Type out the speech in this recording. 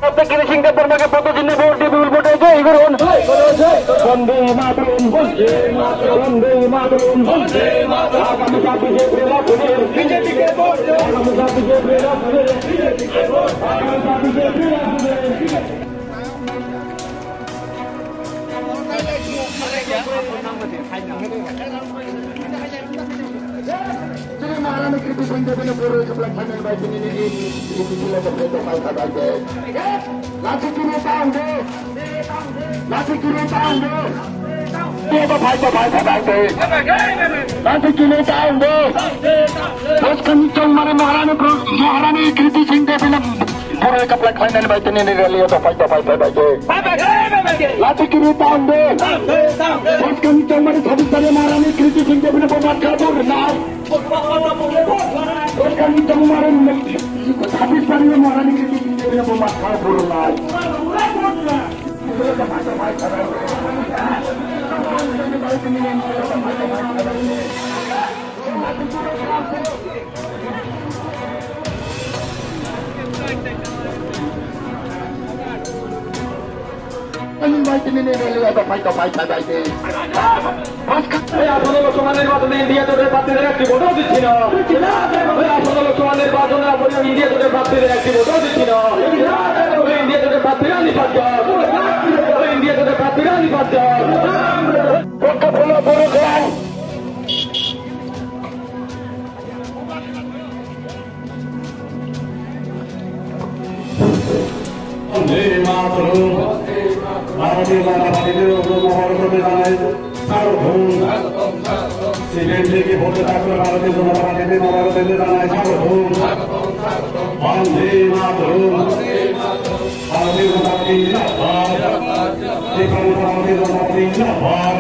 প্রত্যেকটি সিঙ্গাপুর মাকে পদচিহ্নে ভোট দিয়ে বিপুল ভোটে জয় করুন। বন্দে মাতরম, বন্দে মাতরম, বন্দে মাতরম, বন্দে মাতরম। আগামী 26 এপ্রিল আপনাদের বিজেপিকে ভোট দেব। আগামী 26 এপ্রিল আপনাদের বিজেপিকে ভোট। আগামী 26 এপ্রিল আপনাদের महारानी कृति सिंह ने पूरे कपड़ा फाइनल बाई दिन ने ये तो फाइल था दे लाठी की नेता होंगे लाठी की नेता होंगे ये तो फाइल था दे लाठी की नेता होंगे बस कंचन मारे महारानी कृति सिंह ने पूरे कपड़ा फाइनल बाई दिन ने लिए तो फाइल था दे लाठी की नेता होंगे बस कंचन मारे छब्बीस महारानी कृति सिंह ने बात कर दो ना kami kemarin habis dari महारानी कृति सिंह ने बात कर दो ना লোকসভা নির্বাচনে ইন্ডিয়া জোটের প্রার্থীদের একটি ভোটও দিচ্ছি না। লোকসভা নির্বাচনে ইন্ডিয়া জোটের প্রার্থীদের একটি ভোটও দিচ্ছি না। ইন্ডিয়া জোটের প্রার্থীরা নির্বাচন, ইন্ডিয়া জোটের প্রার্থীরা নির্বাচন भारतीय जनता पार्टी মহারাষ্ট্রে জানাই সার্বভৌম সিলেন্ডারকে ভোটে থাকলে ভারতীয় জনতা পার্টি মহারাষ্ট্রে জানাই সার্বভৌম বন্দে মাতরম ভারতীয় জনতা পার্টি জিন্দাবাদ ভারতীয় জনতা পার্টি জিন্দাবাদ